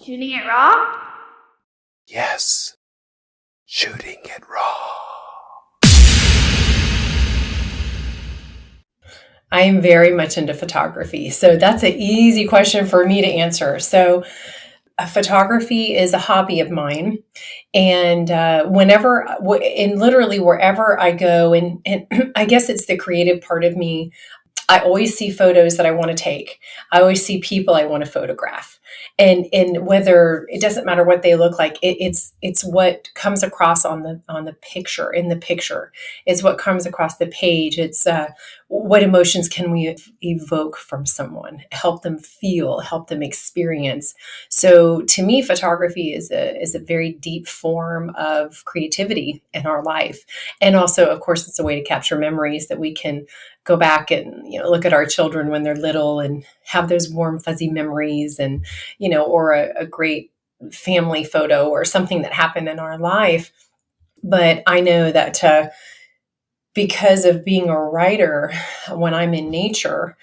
Shooting it raw? Yes. Shooting it raw. I am very much into photography. So that's an easy question for me to answer. So photography is a hobby of mine. And literally wherever I go, and I guess it's the creative part of me, I always see photos that I want to take. I always see people I want to photograph. And whether it doesn't matter what they look like, it's what comes across on the picture, in the picture. It's what comes across the page. It's what emotions can we evoke from someone, help them feel, help them experience. So to me, photography is a very deep form of creativity in our life. And also, of course, it's a way to capture memories that we can go back and look at our children when they're little and have those warm fuzzy memories, and or a great family photo or something that happened in our life. But I know that because of being a writer, when I'm in nature,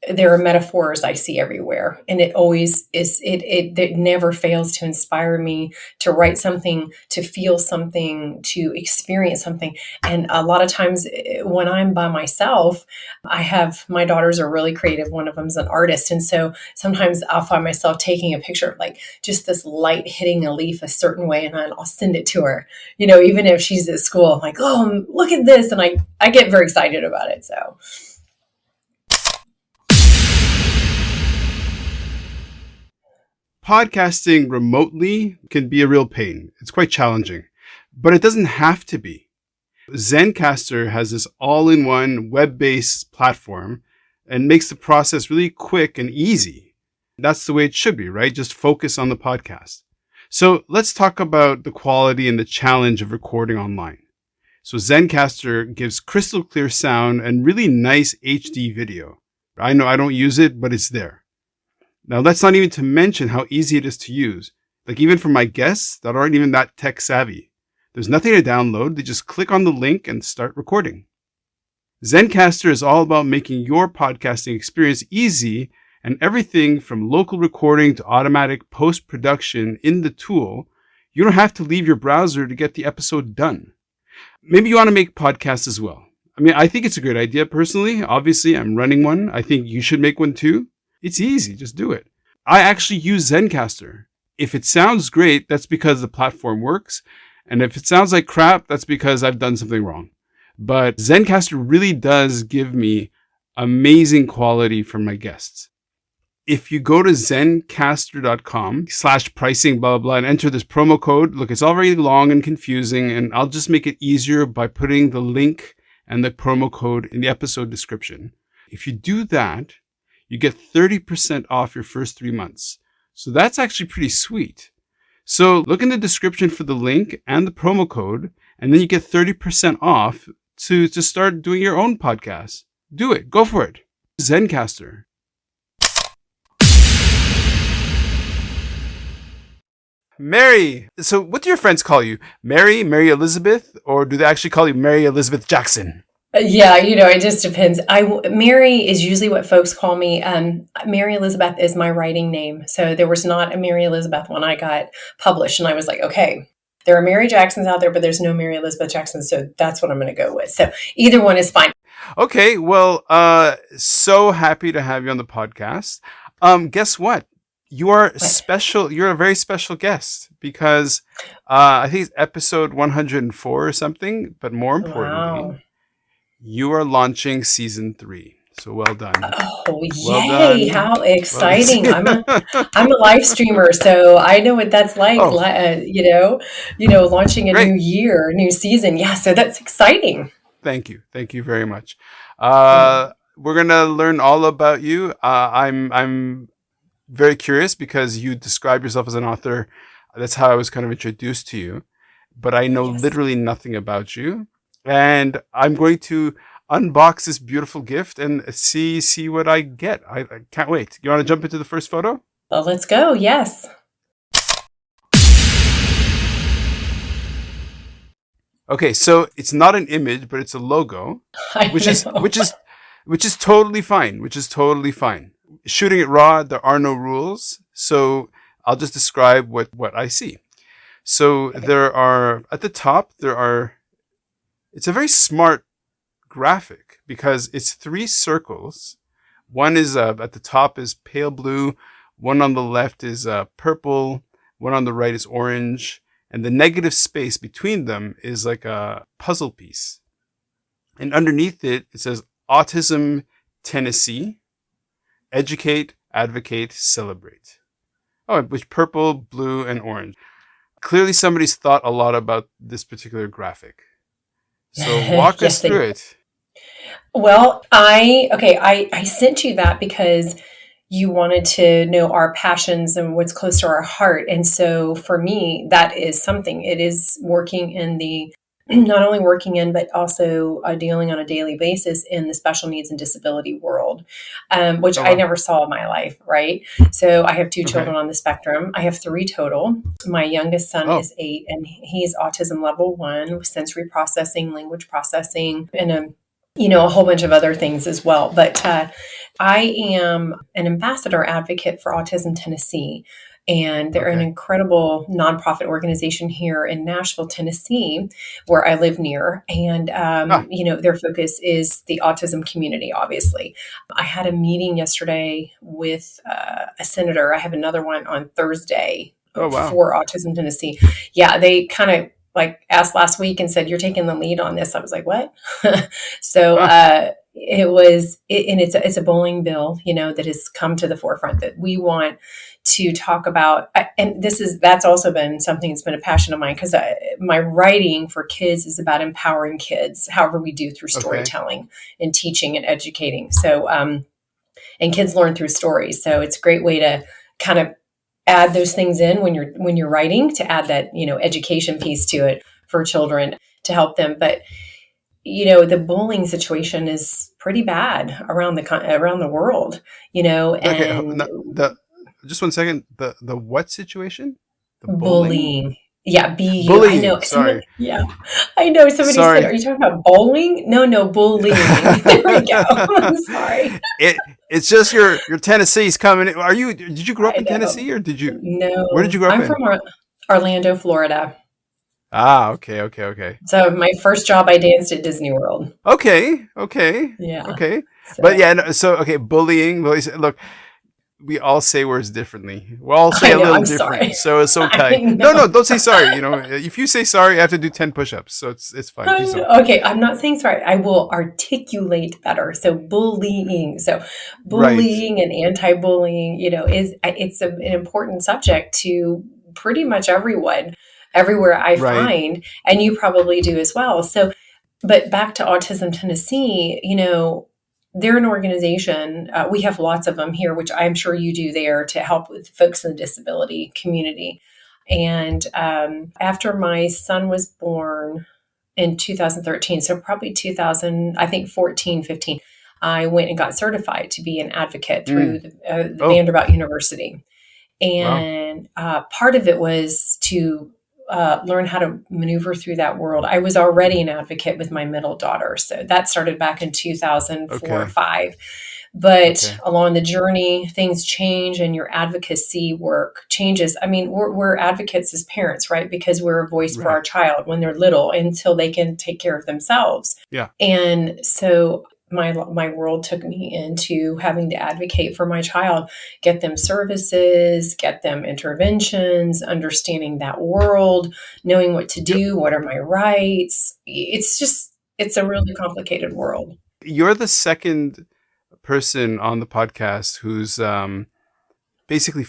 there are metaphors I see everywhere, and it always is. It never fails to inspire me to write something, to feel something, to experience something. And a lot of times when I'm by myself, my daughters are really creative. One of them's an artist, and so sometimes I'll find myself taking a picture of like just this light hitting a leaf a certain way, and I'll send it to her. Even if she's at school, I'm like, oh, look at this, and I get very excited about it. So. Podcasting remotely can be a real pain. It's quite challenging, but it doesn't have to be. Zencastr has this all-in-one web-based platform and makes the process really quick and easy. That's the way it should be, right? Just focus on the podcast. So let's talk about the quality and the challenge of recording online. So Zencastr gives crystal clear sound and really nice HD video. I know I don't use it, but it's there. Now, that's not even to mention how easy it is to use. Like even for my guests that aren't even that tech savvy. There's nothing to download. They just click on the link and start recording. Zencastr is all about making your podcasting experience easy, and everything from local recording to automatic post-production in the tool. You don't have to leave your browser to get the episode done. Maybe you want to make podcasts as well. I think it's a great idea personally. Obviously, I'm running one. I think you should make one too. It's easy. Just do it. I actually use Zencastr. If it sounds great, that's because the platform works. And if it sounds like crap, that's because I've done something wrong. But Zencastr really does give me amazing quality for my guests. If you go to zencastr.com/pricing, blah, blah, blah, and enter this promo code, look, it's already long and confusing, and I'll just make it easier by putting the link and the promo code in the episode description. If you do that, you get 30% off your first 3 months. So that's actually pretty sweet. So look in the description for the link and the promo code, and then you get 30% off to start doing your own podcast. Do it. Go for it. Zencastr. Mary. So what do your friends call you? Mary Elizabeth, or do they actually call you Mary Elizabeth Jackson? Yeah, it just depends. Mary is usually what folks call me. Mary Elizabeth is my writing name. So there was not a Mary Elizabeth when I got published. And I was like, okay, there are Mary Jacksons out there, but there's no Mary Elizabeth Jackson. So that's what I'm going to go with. So either one is fine. Okay, well, so happy to have you on the podcast. Guess what? You are special. You're a very special guest because I think it's episode 104 or something. But more importantly, you are launching season 3. So well done. Oh, yay. How exciting. I'm a live streamer, so I know what that's like, launching a new year, new season. Yeah, so that's exciting. Thank you. Thank you very much. We're going to learn all about you. I'm very curious because you describe yourself as an author. That's how I was kind of introduced to you, but I know literally nothing about you. And I'm going to unbox this beautiful gift and see what I get. I can't wait. You want to jump into the first photo? Well, let's go. Yes. Okay, so it's not an image, but it's a logo, which is totally fine. Shooting it raw, there are no rules. So I'll just describe what I see. So there are, at the top, it's a very smart graphic because it's 3 circles. One is at the top is pale blue, one on the left is purple, one on the right is orange, and the negative space between them is like a puzzle piece. And underneath it, it says Autism Tennessee, educate, advocate, celebrate. Oh, which purple, blue, and orange. Clearly somebody's thought a lot about this particular graphic. So walk us through it. Well, I sent you that because you wanted to know our passions and what's close to our heart. And so for me, that is something. It is working in the, not only working in, but also dealing on a daily basis in the special needs and disability world, which I never saw in my life, right? So I have 2 children on the spectrum. I have 3 total. My youngest son is 8, and he's autism level 1 with sensory processing, language processing, and a whole bunch of other things as well. But I am an ambassador advocate for Autism Tennessee. And they're an incredible nonprofit organization here in Nashville, Tennessee, where I live near. And, their focus is the autism community, obviously. I had a meeting yesterday with a senator. I have another one on Thursday for Autism Tennessee. Yeah, they kind of asked last week and said, you're taking the lead on this. I was like, what? So it's a bowling bill, that has come to the forefront that we want to talk about. And that's also been something that's been a passion of mine, because my writing for kids is about empowering kids, however we do, through storytelling and teaching and educating. So, and kids learn through stories. So it's a great way to kind of add those things in when you're writing, to add that, education piece to it for children to help them. But, the bullying situation is pretty bad around the world, and just one second. The what situation? The bullying. Yeah, bullying. I know. Sorry. I know. Somebody said, "Are you talking about bowling?" No, bullying. There we go. I'm sorry. It's just your Tennessee's coming. Did you grow up in Tennessee, or did you? No. Where did you grow up? I'm from Orlando, Florida. Ah, okay. So my first job, I danced at Disney World. Okay. Yeah. Okay. So, bullying. Well, look, we all say words differently. We all say a little different. Sorry. So it's okay. No, don't say sorry. If you say sorry, I have to do 10 push-ups. So it's fine. Okay, I'm not saying sorry. I will articulate better. So bullying. So bullying and anti-bullying, it's an important subject to pretty much everyone, everywhere I find, and you probably do as well. So, but back to Autism Tennessee, they're an organization. We have lots of them here, which I'm sure you do there, to help with folks in the disability community. And after my son was born in 2013, so probably 2014, 15, I went and got certified to be an advocate through the Vanderbilt University. And part of it was to learn how to maneuver through that world. I was already an advocate with my middle daughter. So that started back in 2004 or 5. But along the journey, things change and your advocacy work changes. I mean, we're advocates as parents, right? Because we're a voice for our child when they're little until they can take care of themselves. Yeah. And so my world took me into having to advocate for my child, get them services, get them interventions, understanding that world, knowing what to do, what are my rights. It's a really complicated world. You're the second person on the podcast who's basically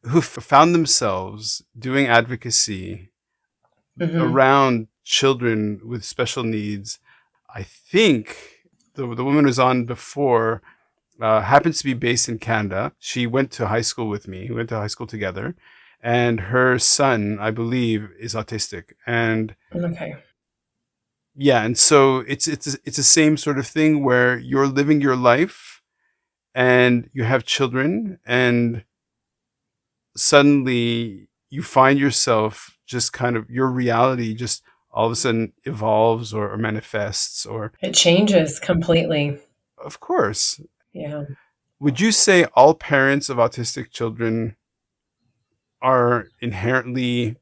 who found themselves doing advocacy around children with special needs. I think the woman who's on before happens to be based in Canada. She went to high school with me. We went to high school together. And her son, I believe, is autistic. And yeah, and so it's the same sort of thing where you're living your life and you have children, and suddenly you find yourself just kind of, your reality just all of a sudden evolves or manifests, or it changes completely. Of course. Yeah. Would you say all parents of autistic children are inherently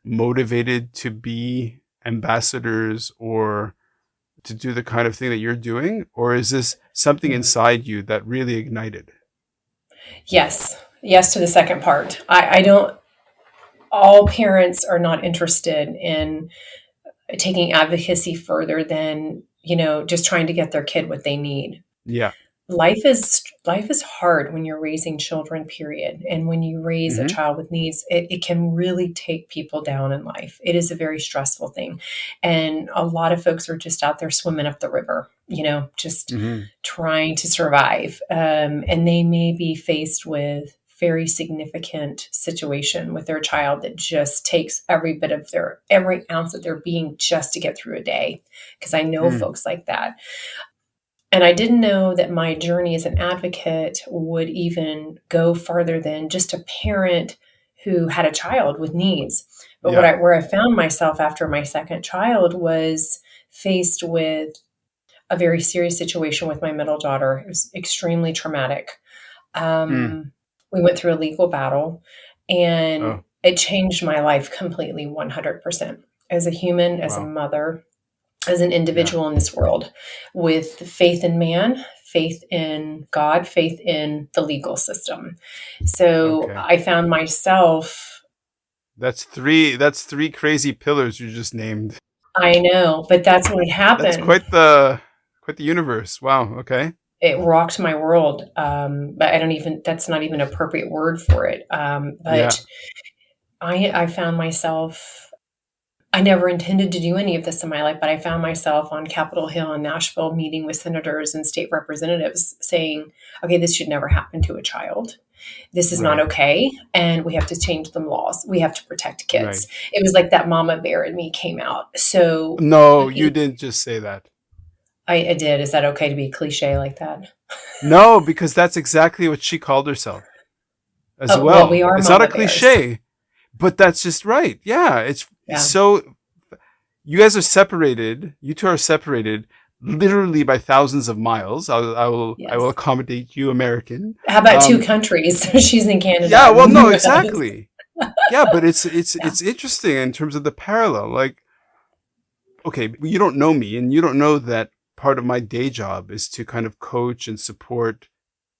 motivated to be ambassadors or to do the kind of thing that you're doing? Or is this something Mm. inside you that really ignited? Yes. Yes to the second part. I don't, all parents are not interested in taking advocacy further than, just trying to get their kid what they need. Yeah. Life is hard when you're raising children, period. And when you raise a Mm-hmm. child with needs, it can really take people down in life. It is a very stressful thing. And a lot of folks are just out there swimming up the river, just Mm-hmm. trying to survive. And they may be faced with very significant situation with their child that just takes every ounce of their being just to get through a day. Because I know Mm. folks like that. And I didn't know that my journey as an advocate would even go farther than just a parent who had a child with needs. But Yeah. where I found myself after my second child was faced with a very serious situation with my middle daughter. It was extremely traumatic. Mm. We went through a legal battle, and Oh, it changed my life completely 100%. As a human, as a wow. mother, as an Yeah. individual in this world, with faith in man, faith in God, faith in the legal system. So Okay. I found myself, That's three crazy pillars you just named. I know, but that's what That's happened. quite the universe. Wow. Okay. It rocked my world. But that's not even an appropriate word for it. Yeah. But I found myself, I never intended to do any of this in my life, but I found myself on Capitol Hill in Nashville meeting with senators and state representatives saying, okay, this should never happen to a child. This is not Right. okay. And we have to change the laws. We have to protect Right. kids. It was like that mama bear in me came out. So No, you didn't just say that. I did. Is that okay to be cliche like that? No, because that's exactly what she called herself as Oh, well, we well. are It's not a mama bears. cliche, but that's just right. Yeah, it's Yeah. so you guys are separated. You two are separated literally by thousands of miles. I will Yes. accommodate you, American. How about two Um, countries? She's in Canada yeah, well, and no, the US. exactly. Yeah, but it's it's Yeah. it's interesting in terms of the parallel. Like, okay, you don't know me, and you don't know that part of my day job is to kind of coach and support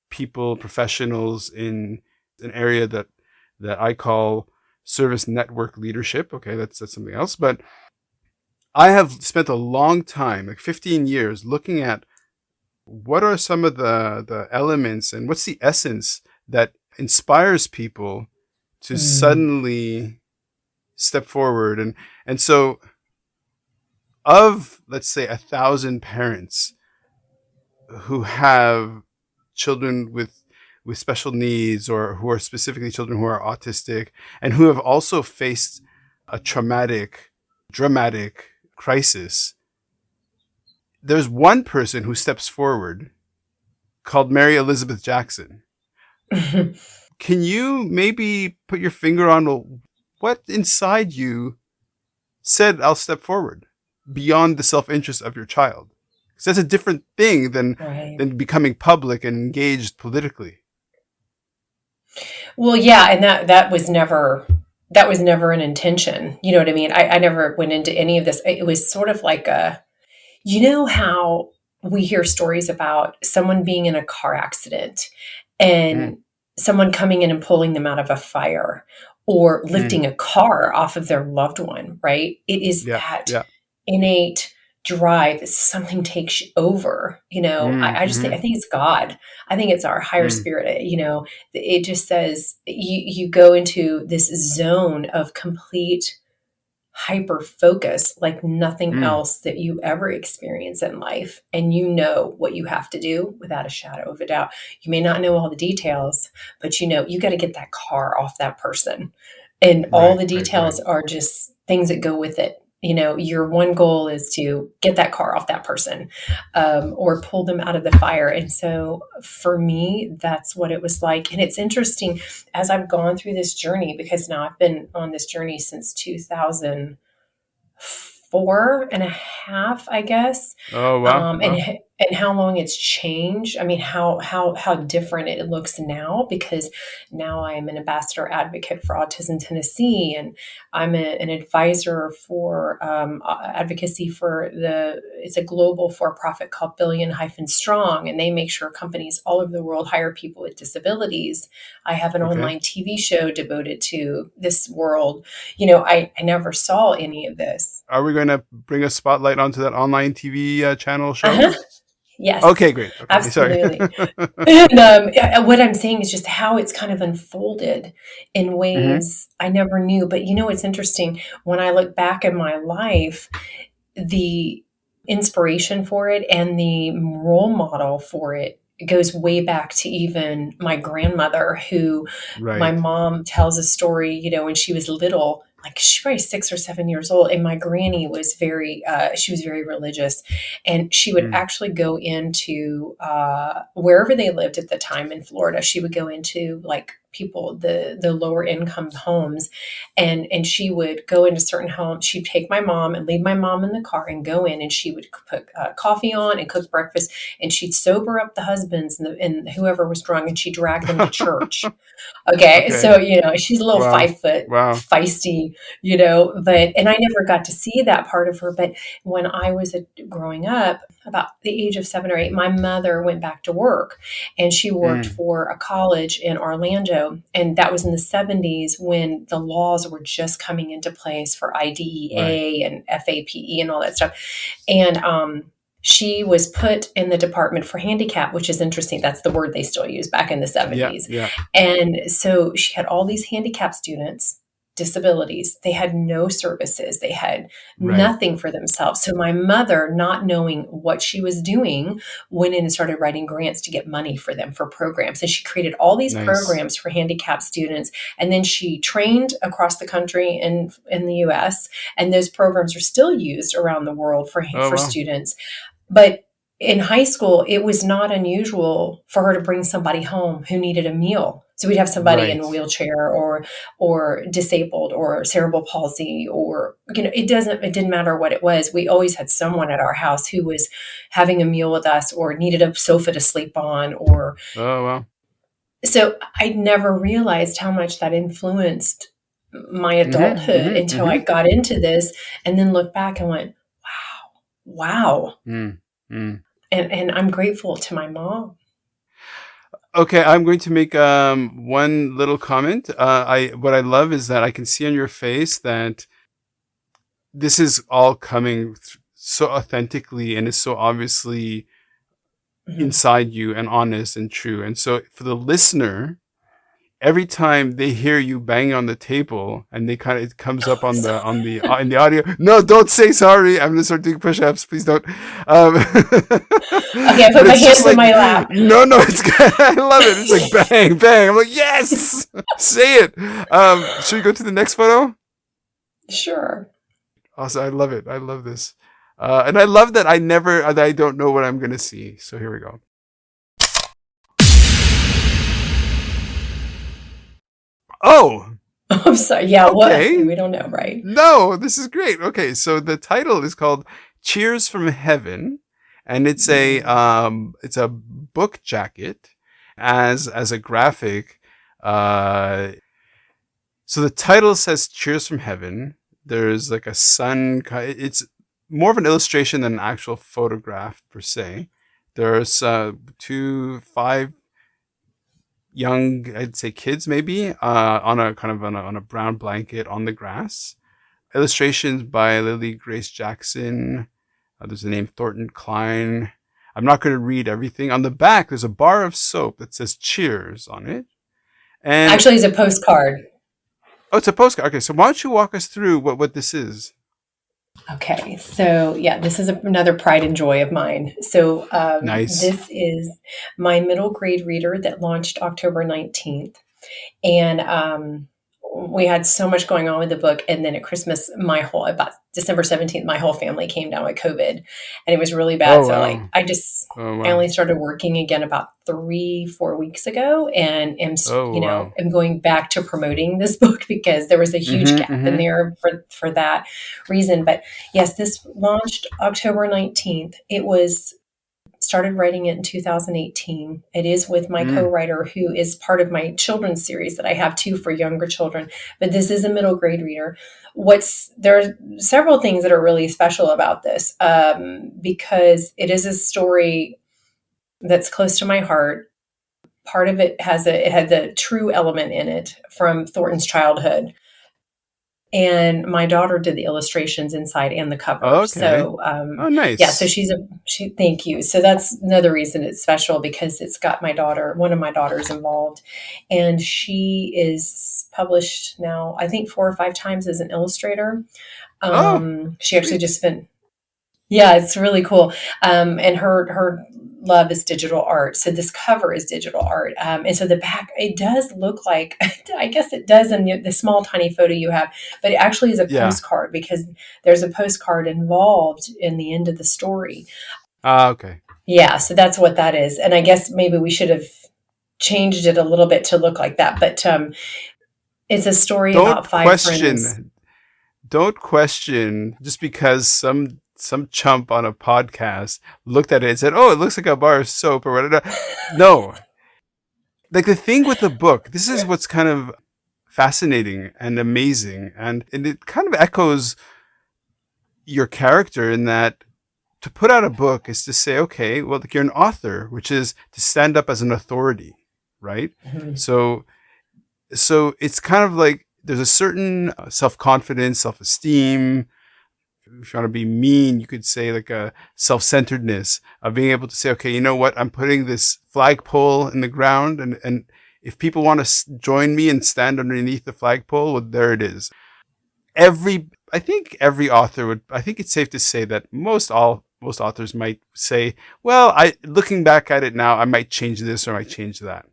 people, professionals in an area that I call service network leadership. Okay, that's something else. But I have spent a long time, like 15 years, looking at what are some of the elements and what's the essence that inspires people to Mm. suddenly step forward. And so of, let's say, 1,000 parents who have children with special needs or who are specifically children who are autistic and who have also faced a traumatic, dramatic crisis, there's one person who steps forward called Mary Elizabeth Jackson. Can you maybe put your finger on, well, what inside you said, I'll step forward beyond the self-interest of your child? Because that's a different thing Right. than becoming public and engaged politically. Well, yeah, and that was never an intention. You know what I mean? I never went into any of this. It was sort of like how we hear stories about someone being in a car accident Mm, and someone coming in and pulling them out of a fire or mm, lifting a car off of their loved one, right? It is yeah, that yeah. innate drive that something takes over. Mm, I mm, think it's God. I think it's our higher mm, spirit. It just says you go into this zone of complete hyper focus like nothing mm. else that you ever experience in life. And you know what you have to do without a shadow of a doubt. You may not know all the details, but you got to get that car off that person. And all Right, the right, right. details are just things that go with it. Your one goal is to get that car off that person, or pull them out of the fire. And so for me, that's what it was like. And it's interesting as I've gone through this journey, because now I've been on this journey since 2004 and a half, I guess. Oh, wow. Um, and Wow. and how long it's changed. I mean, how different it looks now, because now I am an ambassador advocate for Autism Tennessee, and I'm an advisor for advocacy for it's a global for-profit called Billion-Strong, and they make sure companies all over the world hire people with disabilities. I have an Okay. online TV show devoted to this world. You know, I never saw any of this. Are we going to bring a spotlight onto that online TV channel show? Uh-huh. Yes, Okay, great. Okay, sorry. absolutely. And what I'm saying is just how it's kind of unfolded in Hmm. ways I never knew. But you know, it's interesting when I look back in my life, the inspiration for it and the role model for it goes way back to even my grandmother, who my Right. mom tells a story, you know, when she was little, like she was probably 6 or 7 years old. And my granny was she was very religious. And she would Mm. actually go into wherever they lived at the time in Florida, she would go into like people, the lower income homes, and she would go into certain homes. She'd take my mom and leave my mom in the car and go in, and she would put coffee on and cook breakfast, and she'd sober up the husbands and whoever was drunk, and she'd drag them to church. Okay, Okay. so you know she's a little Wow. 5 foot Wow. feisty, you know, but and I never got to see that part of her. But when I was growing up, about the age of 7 or 8, my mother went back to work, and she worked Mm. for a college in Orlando, and that was in the 70s when the laws were just coming into place for Right. IDEA and FAPE and all that stuff, and she was put in the department for handicap, which is interesting. That's the word they still use back in the Yeah. 70s. Yeah. And so she had all these handicapped students, disabilities. They had no services. They had Right. nothing for themselves. So my mother, not knowing what she was doing, went in and started writing grants to get money for them for programs. And she created all these Nice. programs for handicapped students. And then she trained across the country in the US. And those programs are still used around the world Oh, for wow. students. But in high school, it was not unusual for her to bring somebody home who needed a meal. So we'd have somebody in a Right. wheelchair or disabled or cerebral palsy, or you know, it didn't matter what it was. We always had someone at our house who was having a meal with us or needed a sofa to sleep on, or Oh, wow. so I never realized how much that influenced my Hmm. adulthood Hmm. until I Hmm. got into this and then looked back and went, wow. Mm. Mm. And I'm grateful to my mom. Okay, I'm going to make one little comment. What I love is that I can see on your face that this is all coming so authentically and is so obviously Mhm. inside you and honest and true. And so for the listener, every time they hear you banging on the table and it comes up on the in the audio. No, don't say sorry. I'm gonna start doing push-ups. Please don't. Okay, I But put my it's just hands in like, my lap. no, it's good. I love it. It's like bang, bang. I'm like, yes, say it. Should we go to the next photo? Sure. Also, I love it. I love this. And I love that I don't know what I'm gonna see. So here we go. Oh, I'm sorry. Yeah, what? okay. We don't know, right? No, this is great. Okay, so the title is called Cheers from Heaven, and it's a book jacket as a graphic. Uh, so the title says Cheers from Heaven. There's like a sun. It's more of an illustration than an actual photograph per se. There's 5 young, I'd say kids maybe, on a kind of on a brown blanket on the grass. Illustrations by Lily Grace Jackson. There's a name Thornton Klein. I'm not going to read everything. On the back, there's a bar of soap that says Cheers on it. And Actually, it's a postcard. oh, it's a postcard. Okay, so why don't you walk us through what this is? Okay, so yeah, this is another pride and joy of mine. So Nice. this is my middle grade reader that launched October 19th. And we had so much going on with the book. And then at Christmas, about December 17th, my whole family came down with COVID, and it was really bad. Oh, So like, wow. Oh, I wow. only started working again about 3-4 weeks ago, and Oh, wow. am going back to promoting this book because there was a huge Mm-hmm, gap in mm-hmm. there for that reason. But yes, this launched October 19th. It was started writing it in 2018. It is with my co-writer, who is part of my children's series that I have too for younger children. But this is a middle grade reader. There are several things that are really special about this, because it is a story that's close to my heart. Part of it had the true element in it from Thornton's childhood. And my daughter did the illustrations inside and the cover. Okay. So, nice. yeah, so thank you. So that's another reason it's special, because it's got one of my daughters involved, and she is published now, I think 4 or 5 times as an illustrator. She actually just spent, yeah, it's really cool. And her love is digital art. So this cover is digital art. And so the back, it does look like, I guess it does in the small, tiny photo you have, but it actually is a postcard, because there's a postcard involved in the end of the story. Okay. Yeah. So that's what that is. And I guess maybe we should have changed it a little bit to look like that. But it's a story about 5 friends. Don't question just because some chump on a podcast looked at it and said, "Oh, it looks like a bar of soap," or whatever. No. Like, the thing with the book, this is what's kind of fascinating and amazing. And it kind of echoes your character, in that to put out a book is to say, okay, well, like, you're an author, which is to stand up as an authority, right? Mm-hmm. So it's kind of like there's a certain self-confidence, self-esteem. If you want to be mean, you could say like a self-centeredness of being able to say, okay, you know what? I'm putting this flagpole in the ground, and if people want to join me and stand underneath the flagpole, well, there it is. I think every author I think it's safe to say that most authors might say, well, looking back at it now, I might change this or I might change that.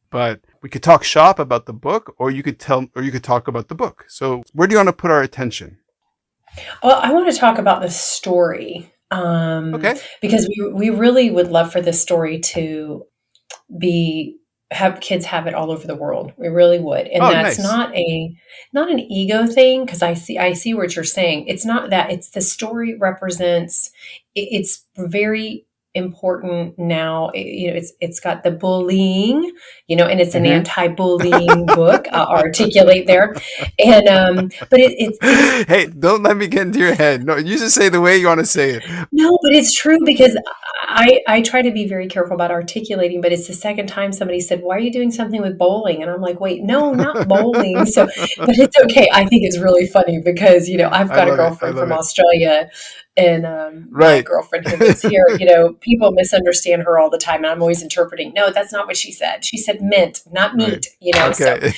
But we could talk shop about the book, or you could talk about the book. So where do you want to put our attention? Well, I want to talk about the story, okay, because we really would love for this story to have kids have it all over the world. We really would, and that's nice. not an ego thing, because I see what you're saying. It's not that. It's the story represents. It's very important now. It's got the bullying, and it's an anti-bullying book. I'll articulate there, and but it's hey, don't let me get into your head. No, you just say the way you want to say it. No, but it's true, because I try to be very careful about articulating, but it's the second time somebody said, "Why are you doing something with bowling?" And I'm like, "Wait, no, not bowling." So, but it's okay. I think it's really funny because, I've got a girlfriend from Australia, and my girlfriend who lives here, people misunderstand her all the time. And I'm always interpreting, no, that's not what she said. She said mint, not meat, Okay.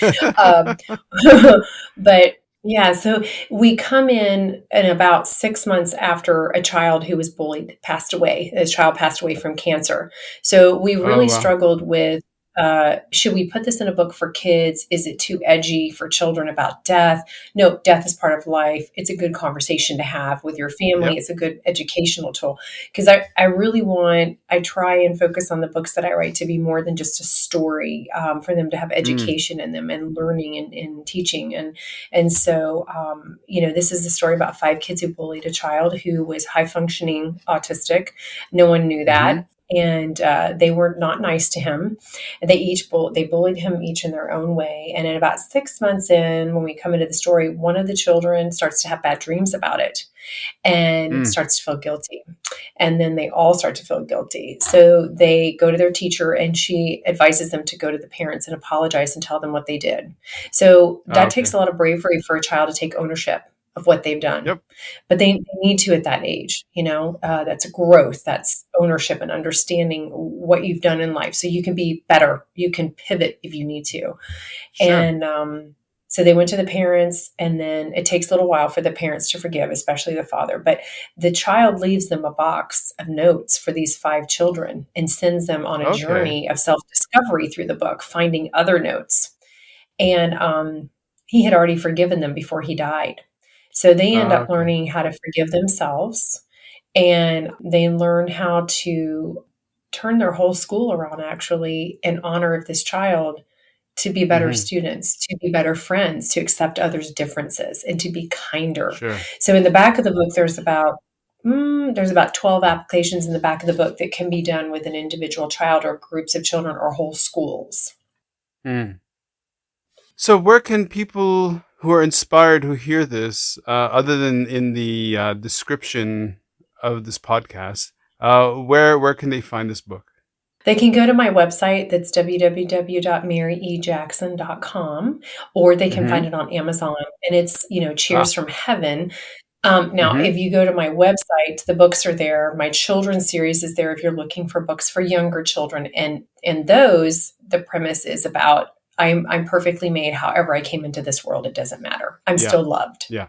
So, but yeah, so we come in about 6 months after a child who was bullied passed away. His child passed away from cancer. So we really struggled with, should we put this in a book for kids? Is it too edgy for children about death? No, death is part of life. It's a good conversation to have with your family. Yep. It's a good educational tool. Because I try and focus on the books that I write to be more than just a story, for them to have education in them and learning and teaching. And so, this is a story about 5 kids who bullied a child who was high functioning autistic. No one knew that. And they were not nice to him. They bullied him each in their own way. And in about 6 months in, when we come into the story, one of the children starts to have bad dreams about it and starts to feel guilty. And then they all start to feel guilty. So they go to their teacher, and she advises them to go to the parents and apologize and tell them what they did. So that takes a lot of bravery for a child to take ownership of what they've done. Yep. But they need to at that age, that's growth, that's ownership and understanding what you've done in life. So you can be better. You can pivot if you need to. Sure. And so they went to the parents, and then it takes a little while for the parents to forgive, especially the father. But the child leaves them a box of notes for these 5 children and sends them on a journey of self-discovery through the book, finding other notes. And he had already forgiven them before he died. So they end up learning how to forgive themselves, and they learn how to turn their whole school around, actually, in honor of this child, to be better students, to be better friends, to accept others' differences, and to be kinder. Sure. So in the back of the book, there's about there's about 12 applications in the back of the book that can be done with an individual child or groups of children or whole schools. Mm. So where can people who are inspired who hear this, other than in the description of this podcast, where can they find this book? They can go to my website, that's www.maryejackson.com, or they can find Mm-hmm. it on Amazon, and it's, Cheers from Heaven. Now, Mm-hmm. if you go to my website, the books are there. My children's series is there if you're looking for books for younger children, and those, the premise is about I'm perfectly made. However I came into this world, it doesn't matter. I'm Yeah. still loved. Yeah.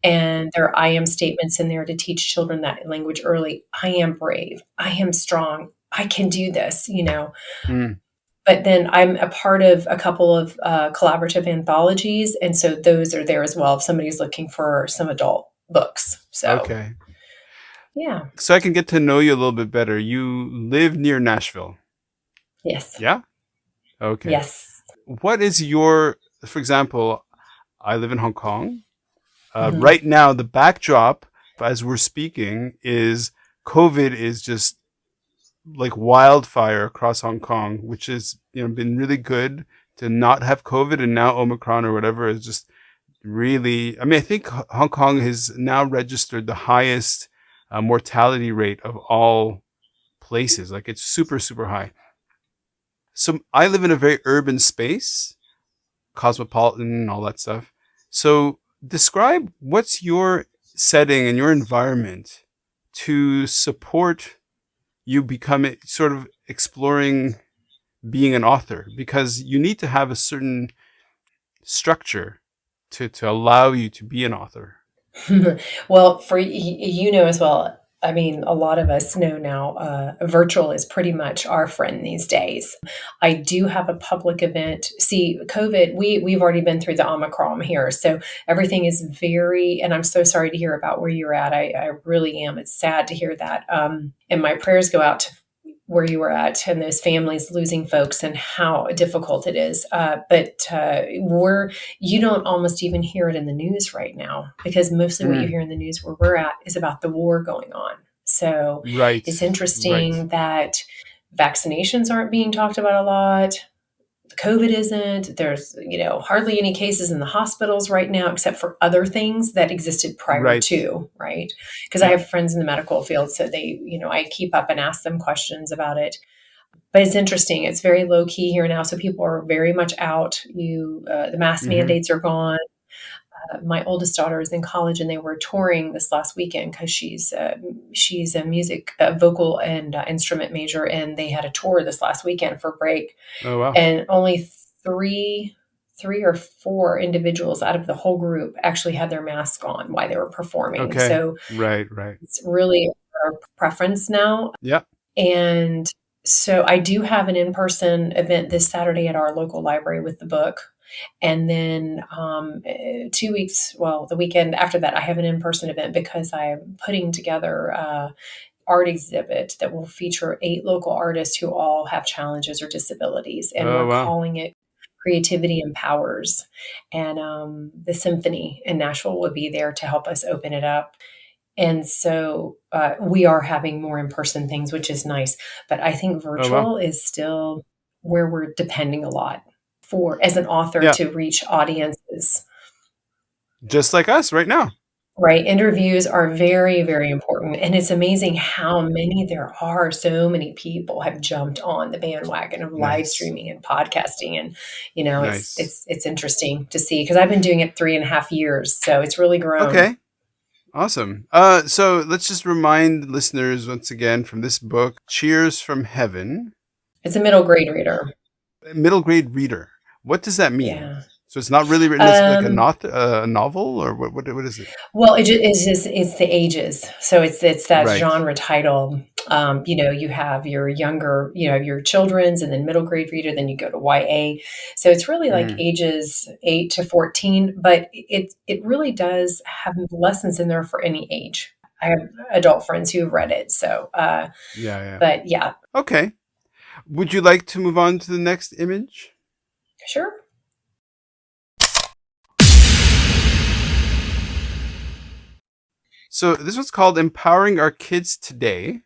And there are I am statements in there to teach children that language early. I am brave. I am strong. I can do this, Mm. But then I'm a part of a couple of collaborative anthologies. And so those are there as well if somebody's looking for some adult books. So, Okay. yeah. So I can get to know you a little bit better. You live near Nashville. Yes. Yeah? Okay. Yes. What is for example, I live in Hong Kong. Mhm. Right now, the backdrop, as we're speaking, is COVID is just like wildfire across Hong Kong, which has been really good to not have COVID, and now Omicron or whatever is just really. I mean, I think Hong Kong has now registered the highest mortality rate of all places. Like it's super, super high. So I live in a very urban space, cosmopolitan and all that stuff. So describe what's your setting and your environment to support you becoming sort of exploring being an author, because you need to have a certain structure to allow you to be an author. Well, for as well, I mean, a lot of us know now virtual is pretty much our friend these days. I do have a public event. See, COVID, we've already been through the Omicron here. So everything is and I'm so sorry to hear about where you're at. I really am. It's sad to hear that. And my prayers go out to where you were at and those families losing folks and how difficult it is. But you don't almost even hear it in the news right now, because mostly what you hear in the news where we're at is about the war going on. So Right. it's interesting that vaccinations aren't being talked about a lot. COVID isn't. There's, hardly any cases in the hospitals right now, except for other things that existed prior to, right? Because I have friends in the medical field, so they, I keep up and ask them questions about it. But it's interesting. It's very low key here now, so people are very much out. The mask mandates are gone. My oldest daughter is in college, and they were touring this last weekend because she's a music, vocal and instrument major, and they had a tour this last weekend for break. Oh, wow. And only three or four individuals out of the whole group actually had their mask on while they were performing. Okay. So right. It's really our preference now. Yeah. And so I do have an in-person event this Saturday at our local library with the book. And then 2 weeks, the weekend after that, I have an in-person event because I'm putting together art exhibit that will feature 8 local artists who all have challenges or disabilities. And we're calling it Creativity Empowers. And the symphony in Nashville will be there to help us open it up. And so we are having more in-person things, which is nice. But I think virtual is still where we're depending a lot as an author to reach audiences. Just like us right now. Right. Interviews are very, very important. And it's amazing how many there are. So many people have jumped on the bandwagon of live streaming and podcasting. And, it's interesting to see, because I've been doing it 3.5 years. So it's really grown. Okay. Awesome. So let's just remind listeners once again from this book, Cheers from Heaven. It's a middle grade reader. Middle grade reader. What does that mean? Yeah. So it's not really written as like a novel, or what is it? Well, it's the ages. So it's that genre title. You have your younger, your children's, and then middle grade reader, then you go to YA. So it's really like ages 8 to 14, but it really does have lessons in there for any age. I have adult friends who've read it. So But yeah. Okay. Would you like to move on to the next image? Sure. So this was called Empowering Our Kids Today.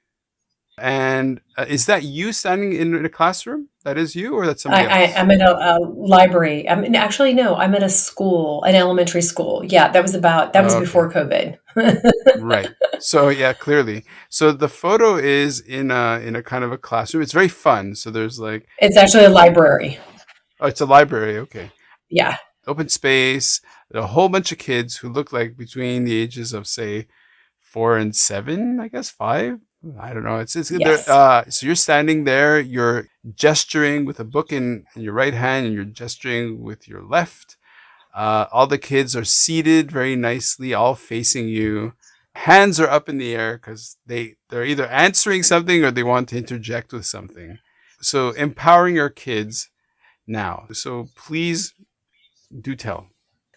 And is that you standing in a classroom? That is you, or that's somebody else? I'm at a library. Actually, no, I'm at a school, an elementary school. Yeah, that was Okay. before COVID. Right. So yeah, clearly. So the photo is in a kind of a classroom. It's very fun. So there's like, It's actually a library. oh, it's a library. Okay. Yeah. Open space, a whole bunch of kids who look like between the ages of say 4 and 7, I guess 5. I don't know. It's there. Yes. So you're standing there. You're gesturing with a book in your right hand, and you're gesturing with your left. All the kids are seated very nicely, all facing you. Hands are up in the air because they're either answering something or they want to interject with something. So empowering your kids now. So please do tell.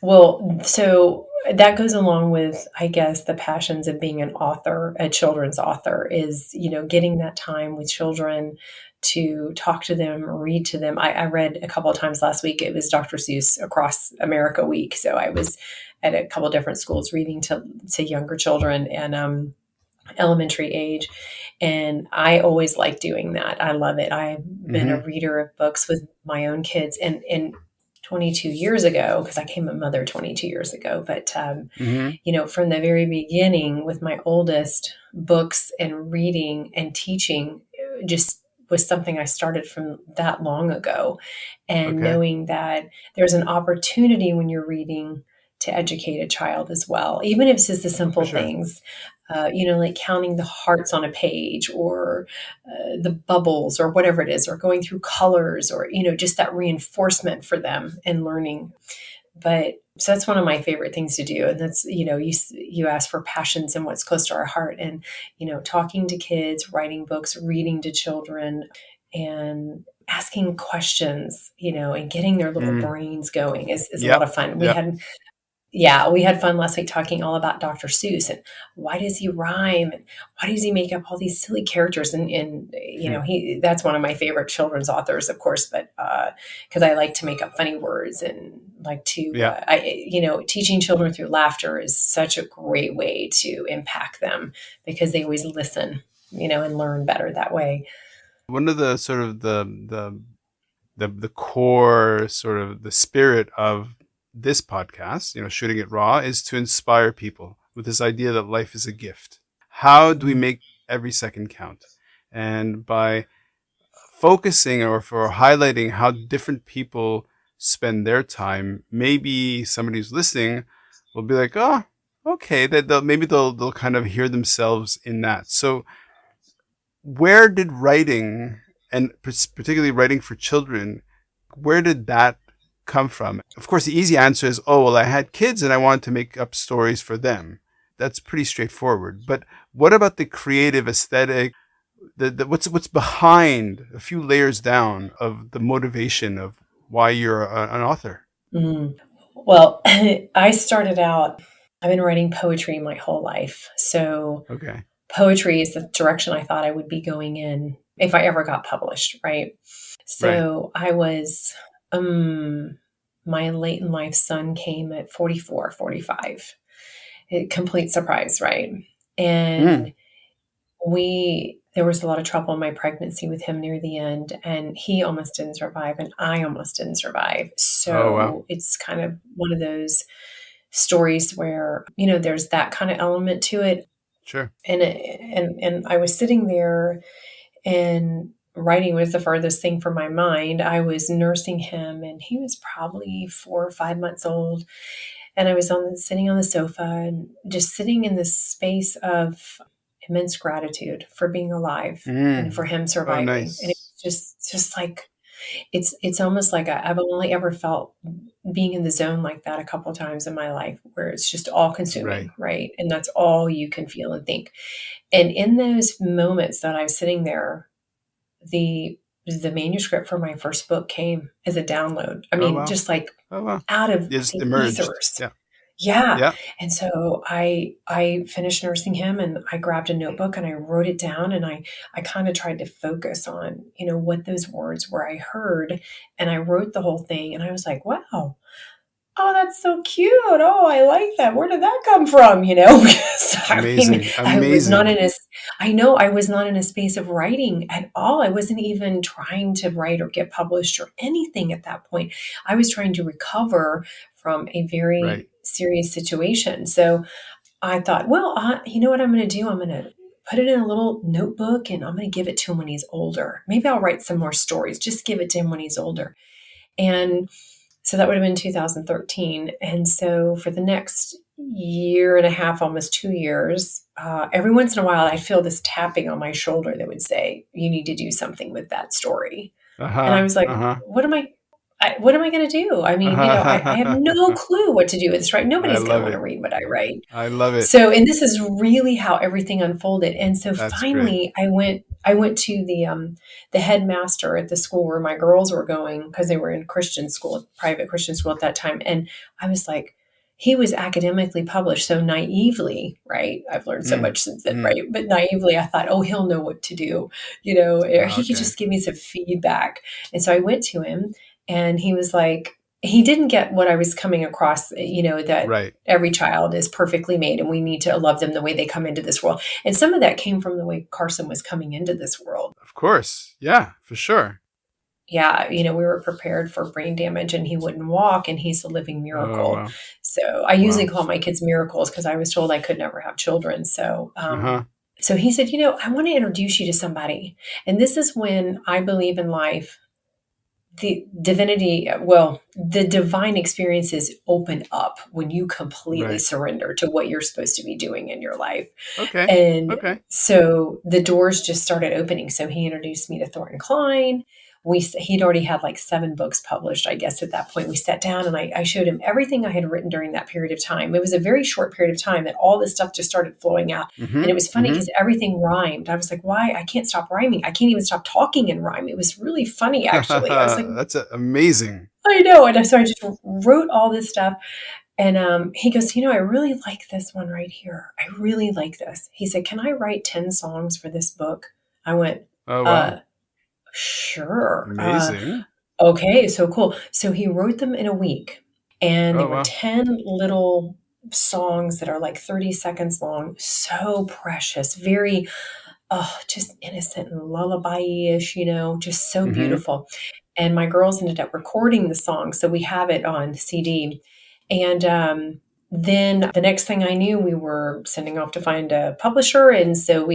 Well, so that goes along with, I guess, the passions of being an author, a children's author, is, getting that time with children to talk to them, read to them. I read a couple of times last week. It was Dr. Seuss Across America Week. So I was at a couple of different schools reading to younger children and elementary age. And I always like doing that. I love it. I've been a Mm-hmm. reader of books with my own kids. And 22 years ago, because I became a mother 22 years ago. But, Mm-hmm. from the very beginning with my oldest, books and reading and teaching just was something I started from that long ago. And Okay. knowing that there's an opportunity when you're reading to educate a child as well, even if it's just the Oh, for simple sure. things, like counting the hearts on a page or the bubbles or whatever it is, or going through colors or, just that reinforcement for them and learning. But so that's one of my favorite things to do. And that's, you ask for passions and what's close to our heart. And, talking to kids, writing books, reading to children, and asking questions, and getting their little Mm. brains going is a lot Yep. of fun. Yep. We had fun last week talking all about Dr. Seuss and why does he rhyme and why does he make up all these silly characters? And that's one of my favorite children's authors, of course, but because I like to make up funny words and like to, Yeah. teaching children through laughter is such a great way to impact them because they always listen, and learn better that way. One of the sort of the core sort of the spirit of this podcast, shooting it raw, is to inspire people with this idea that life is a gift. How do we Mhm. make every second count? And by focusing or for highlighting how different people spend their time, maybe somebody who's listening will be like, oh, okay, that they'll kind of hear themselves in that. So where did writing, and particularly writing for children, where did that come from? Of course, the easy answer is, oh, well, I had kids and I wanted to make up stories for them. That's pretty straightforward. But what about the creative aesthetic? What's behind a few layers down of the motivation of why you're an author? Mm. Well, I started out, I've been writing poetry my whole life. So Okay. poetry is the direction I thought I would be going in if I ever got published, right? Right. So I was, my late in life son came at 44, 45. A complete surprise, right? Mm. And there was a lot of trouble in my pregnancy with him near the end, and he almost didn't survive, and I almost didn't survive. Oh, wow. So it's kind of one of those stories where, there's that kind of element to it. Sure. And I was sitting there, and writing was the furthest thing from my mind. I was nursing him, and he was probably 4 or 5 months old. And I was sitting on the sofa and just sitting in this space of immense gratitude for being alive and for Mm. him Oh, surviving. And nice. it's just like it's almost like I've only ever felt being in the zone like that a couple of times in my life, where it's just all Right. consuming, right? And that's all you can feel and think. And in those moments that I was sitting there, the the manuscript for my first book came as a download. I Oh, mean, wow. just like Oh, wow. out of You just the emerged. ethers. Yeah. Yeah. Yeah. And so I finished nursing him, and I grabbed a notebook and I wrote it down, and I kind of tried to focus on, what those words were I heard, and I wrote the whole thing, and I was like, wow, oh, that's so cute. Oh, I like that. Where did that come from? Because I mean, Amazing. I was not Amazing. in a, I know I was not in a space of writing at all. I wasn't even trying to write or get published or anything at that point. I was trying to recover from a Right. very serious situation. So I thought, well, you know what I'm going to do? I'm going to put it in a little notebook and I'm going to give it to him when he's older. Maybe I'll write some more stories. Just give it to him when he's older. And so that would have been 2013. And so for the next year and a half, almost 2 years, every once in a while, I'd feel this tapping on my shoulder that would say, you need to do something with that story. And I Uh-huh. was like, Uh-huh. what am I going to do? I mean, I have no clue what to do with this, right? I Nobody's going to love want to it. read what I write. I love it. So, and this is really how everything unfolded. And so That's great. finally I went to the headmaster at the school where my girls were going because they were in Christian school, private Christian school at that time. And I was like, he was academically published so naively, right? I've learned so Mm. much since then, Mm. right? But naively, I thought, oh, he'll know what to do, or he could Okay. just give me some feedback. And so I went to him and he was like, he didn't get what I was coming across, that Right. every child is perfectly made and we need to love them the way they come into this world. And some of that came from the way Carson was coming into this world. Of course. Yeah, for sure. Yeah, we were prepared for brain damage and he wouldn't walk and he's a living Oh, miracle. wow. So I usually Wow. call my kids miracles because I was told I could never have children. So, Uh-huh. so he said, I want to introduce you to somebody. And this is when I believe in life, the divine experiences open up when you completely Right. surrender to what you're supposed to be doing in your life. Okay. And Okay. so the doors just started opening. So he introduced me to Thornton Klein. He'd already had like 7 books published, I guess, at that point. We sat down and I showed him everything I had written during that period of time. It was a very short period of time that all this stuff just started flowing out. Mm-hmm. And it was funny Mm-hmm. because everything rhymed. I was like, why? I can't stop rhyming. I can't even stop talking in rhyme. It was really funny, actually. I was like, That's amazing. I know. And so I just wrote all this stuff. And he goes, I really like this one right here. I really like this. He said, can I write 10 songs for this book? I went, Oh, wow. uh, sure. Amazing. Okay, so cool. So he wrote them in a week. And they Oh, were wow. 10 little songs that are like 30 seconds long. So precious. Very, just innocent and lullaby-ish, just so Mm-hmm. beautiful. And my girls ended up recording the song. So we have it on CD. And then the next thing I knew, we were sending off to find a publisher. And so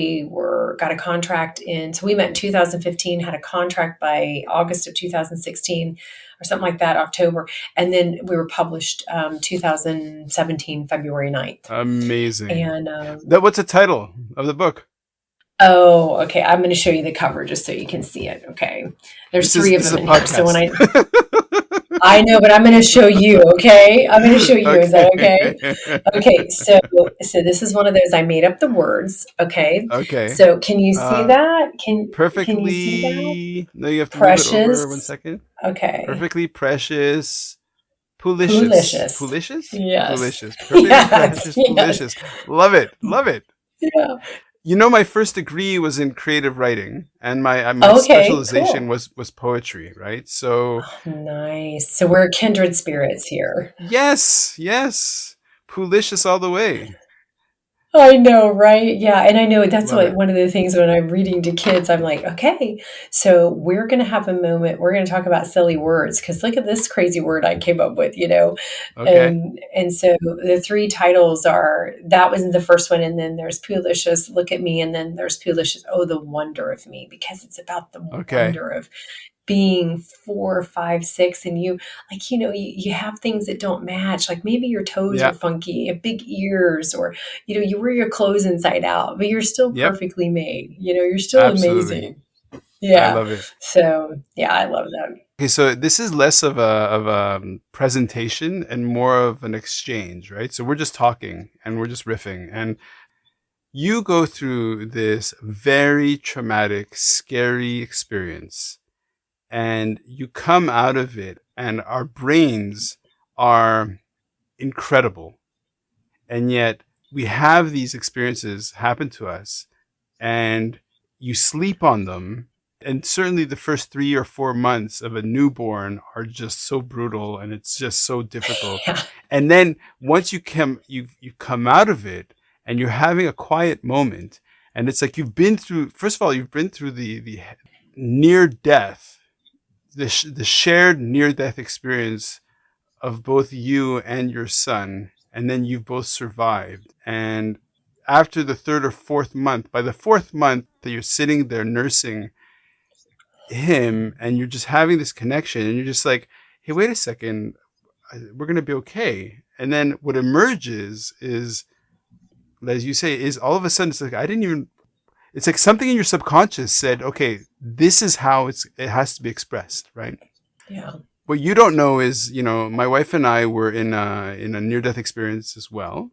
got a contract so we met in 2015, had a contract by August of 2016 or something like that, October. And then we were published 2017, February 9th. Amazing. And What's the title of the book? oh, okay. I'm going to show you the cover just so you can see it. Okay. There's This 3 of is them a in here. So when podcast. I know, but I'm going to show you. Okay. I'm going to show you. Is that okay? Okay. Okay. So this is one of those, I made up the words. Okay. Okay. So can you see that? Can you see that? Perfectly. No, you have to move it over 1 Precious. second. Okay. Perfectly precious. Poolicious. Poolicious. Poolicious? Yes. Poolicious. Perfectly Yes. precious. Yes. Poolicious. Love it. Love it. Yeah. My first degree was in creative writing, and my Okay. specialization Cool. was poetry, right? So Nice. So we're kindred spirits here. yes, poolicious all the way. I know, right? Yeah. And I know that's Love it. one of the things when I'm reading to kids, I'm like, okay, so we're going to have a moment. We're going to talk about silly words because look at this crazy word I came up with, Okay. And so the 3 titles that was the first one. And then there's Poolicious, Look at Me. And then there's Poolicious, Oh, the Wonder of Me, because it's about the Okay. wonder of being 4, 5, 6, and you have things that don't match. Like maybe your toes Yeah. are funky, you have big ears, or you wear your clothes inside out, but you're still Yep. perfectly made. You're still Absolutely. amazing. I Yeah. love it. So yeah, I love that. Okay, so this is less of a presentation and more of an exchange, right? So we're just talking and we're just riffing, and you go through this very traumatic, scary experience, and you come out of it, and our brains are incredible, and yet we have these experiences happen to us, and you sleep on them, And certainly the first 3 or 4 months of a newborn are just so brutal, and it's just so difficult. Yeah. And then once you come out of it and you're having a quiet moment, and it's like you've been through, first of all, you've been through the near death, the shared near death experience of both you and your son, and then you've both survived. And after the third or fourth month, by the fourth month that you're sitting there nursing him and you're just having this connection, and you're just like, hey, wait a second, we're going to be okay. And then what emerges is, as you say, is all of a sudden it's like, it's like something in your subconscious said, okay, this is how it has to be expressed, right? Yeah. What you don't know is, my wife and I were in a near-death experience as well.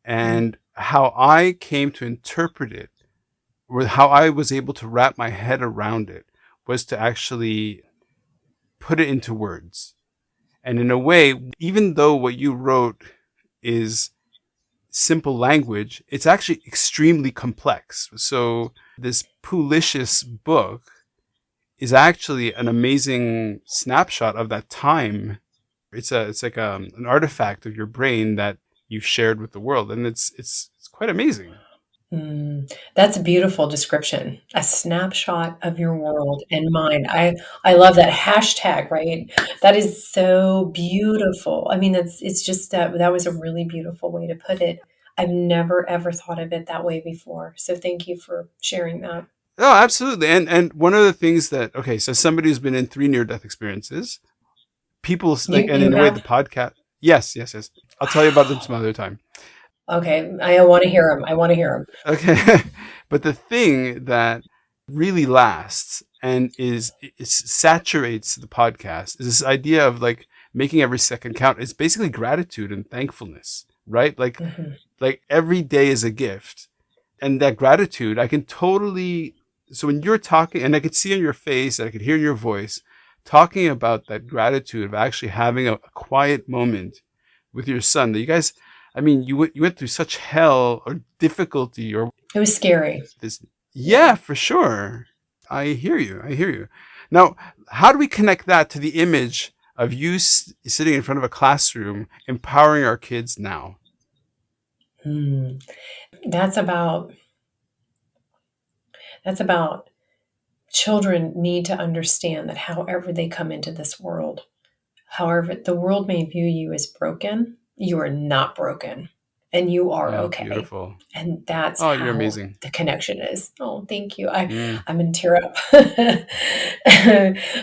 And how I came to interpret it, or how I was able to wrap my head around it, was to actually put it into words. And in a way, even though what you wrote is simple language, it's actually extremely complex. So this Poolicious book is actually an amazing snapshot of that time. It's like an artifact of your brain that you've shared with the world, and it's quite amazing. That's a beautiful description. A snapshot of your world and mind. I love that hashtag, right? That is so beautiful. I mean, it's just that was a really beautiful way to put it. I've never ever thought of it that way before. So thank you for sharing that. Oh, absolutely. And one of the things that, okay, so somebody who's been in 3 near-death experiences, people like, and You in a way the have? podcast, yes. I'll tell you about them some other time. Okay, I want to hear them. I want to hear them. Okay. But the thing that really lasts and it saturates the podcast is this idea of like making every second count. It's basically gratitude and thankfulness, right? Like every day is a gift. And that gratitude, I can totally, so when you're talking, and I could see in your face, and I could hear in your voice, talking about that gratitude of actually having a quiet moment with your son, that you guys, I mean, you went through such hell or difficulty or It was scary. this. Yeah, for sure. I hear you. Now, how do we connect that to the image of you sitting in front of a classroom, empowering our kids now? That's about children need to understand that however they come into this world, however the world may view you as broken, you are not broken and you are Oh, okay. beautiful. And that's Oh, how you're amazing. the connection is. Oh, thank you. I'm going to tear up.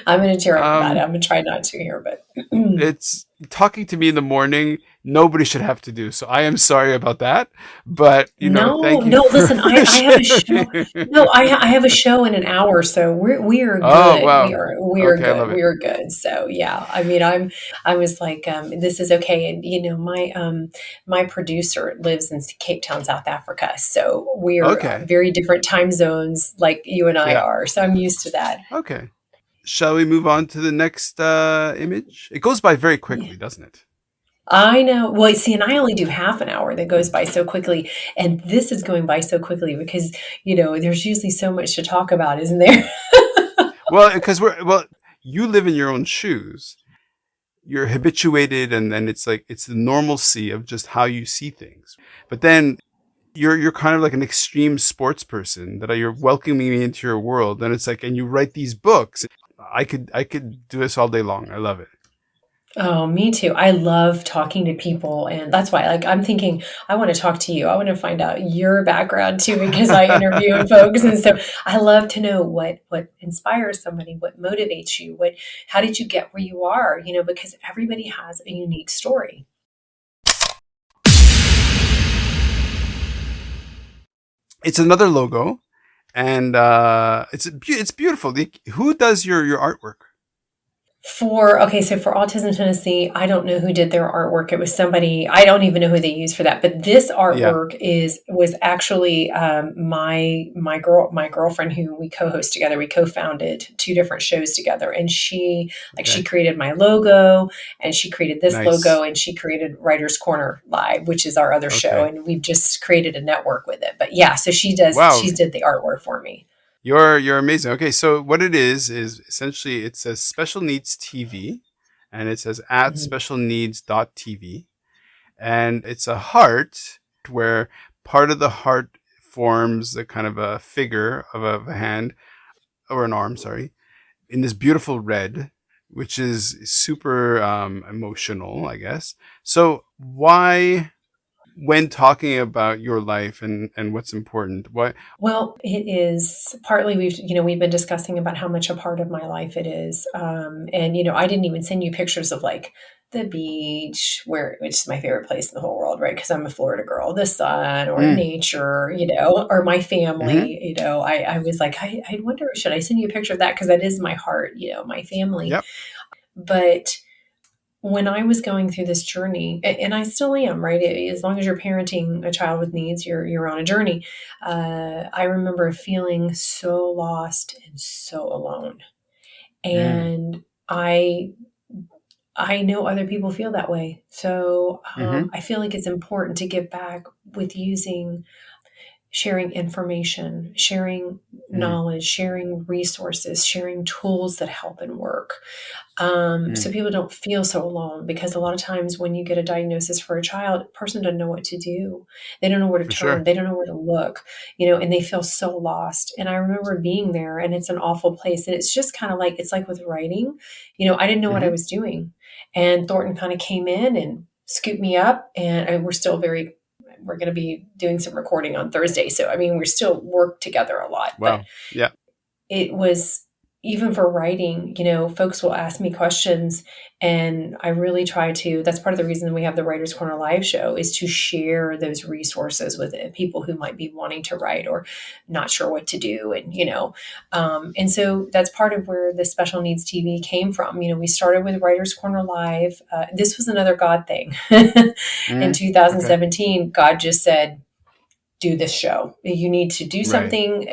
I'm going to tear up about it. I'm going to try not to here, but it's talking to me in the morning. Nobody should have to do. So I am sorry about that. But, thank you. No, listen, I have a show. No, I have a show in an hour. So we are good. Oh, wow. We are Okay, I good. love it. We are good. So yeah, I mean, I was like, this is okay. And my producer lives in Cape Town, South Africa. So we're very different time zones like you and I are. So I'm used to that. Okay. Shall we move on to the next image? It goes by very quickly, doesn't it? I know. Well, see, and I only do half an hour that goes by so quickly. And this is going by so quickly because, there's usually so much to talk about, isn't there? Well, because you live in your own shoes. You're habituated, and then it's like, it's the normalcy of just how you see things. But then you're kind of like an extreme sports person that you're welcoming me into your world. And it's like, and you write these books. I could do this all day long. I love it. Oh, me too. I love talking to people. And that's why, I'm thinking, I want to talk to you. I want to find out your background too, because I interview folks. And so I love to know what inspires somebody, what motivates you, how did you get where you are? Because everybody has a unique story. It's another logo, and it's beautiful. Who does your artwork? For Autism Tennessee, I don't know who did their artwork. It was somebody, I don't even know who they used for that. But this artwork was actually my girlfriend who we co-host together. We co-founded 2 different shows together, and she created my logo, and she created this logo, and she created Writer's Corner Live, which is our other show, and we've just created a network with it. But yeah, so she did the artwork for me. You're amazing. Okay, so what it is essentially it says special needs TV, and it says at Mhm. specialneeds.tv, and it's a heart where part of the heart forms a kind of a figure of a hand or an arm, sorry, in this beautiful red, which is super emotional, I guess. So why, when talking about your life and what's important, why? Well, it is partly we've been discussing about how much a part of my life it is, and I didn't even send you pictures of like the beach, which is my favorite place in the whole world, right? Because I'm a Florida girl, the sun or Mm, nature, or my mm-hmm. family. I was like, I wonder, should I send you a picture of that? Because that is my heart, my family. Yep. But when I was going through this journey, and I still am, right? As long as you're parenting a child with needs, you're on a journey. I remember feeling so lost and so alone, Mm, and I know other people feel that way. So mm-hmm. I feel like it's important to give back with using sharing information, sharing Mm, knowledge, sharing resources, sharing tools that help and work. So mm. people don't feel so alone, because a lot of times when you get a diagnosis for a child, a person doesn't know what to do. They don't know where to For turn. sure. They don't know where to look, and they feel so lost. And I remember being there, and it's an awful place. And it's just kind of like, it's like with writing, I didn't know what I Mm-hmm. was doing. And Thornton kind of came in and scooped me up, and we're going to be doing some recording on Thursday. So, I mean, we're still work together a lot, but Wow. Yeah. it was, even for writing, folks will ask me questions, and I really try to. That's part of the reason we have the Writers Corner live show, is to share those resources with people who might be wanting to write or not sure what to do. And so that's part of where the Special Needs TV came from. We started with Writers Corner Live. This was another God thing. In Mm, okay. 2017, God just said, do this show. You need to do Right. something,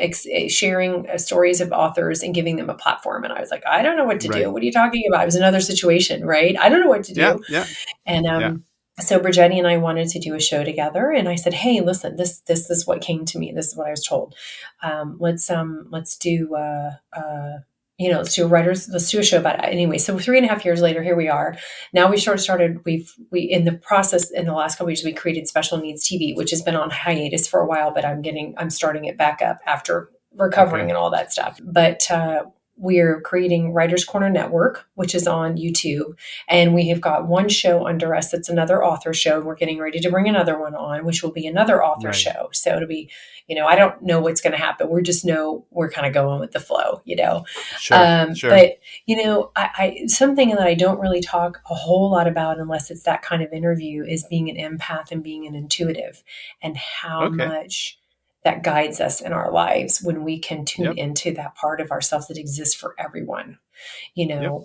sharing stories of authors and giving them a platform. And I was like, I don't know what to do. Right. What are you talking about? It was another situation, right? I don't know what to Yeah. do. Yeah. And Yeah. so Bridgetti and I wanted to do a show together. And I said, hey, listen, this is what came to me. This is what I was told. Let's do let's do let's do a show about it. Anyway, so 3.5 years later, here we are. Now we started, we in the process, in the last couple of years, we created Special Needs TV, which has been on hiatus for a while, but I'm starting it back up after recovering Okay. and all that stuff. But we're creating Writers Corner Network, which is on YouTube. And we have got one show under us that's another author show. We're getting ready to bring another one on, which will be another author Right. show. So it'll be, I don't know what's going to happen. We just know we're kind of going with the flow. Sure. Sure. But something that I don't really talk a whole lot about unless it's that kind of interview is being an empath and being an intuitive, and how Okay. much that guides us in our lives when we can tune Yep. into that part of ourselves that exists for everyone. you Yep. know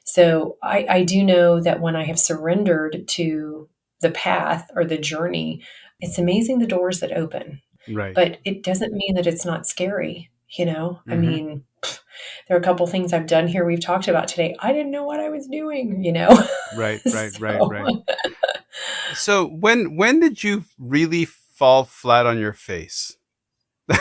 so I do know that when I have surrendered to the path or the journey, it's amazing the doors that open, Right. but it doesn't mean that it's not scary. I Mm-hmm. mean, there are a couple things I've done here we've talked about today. I didn't know what I was doing. Right. Right. Right. So Right. So when did you really fall flat on your face? wow.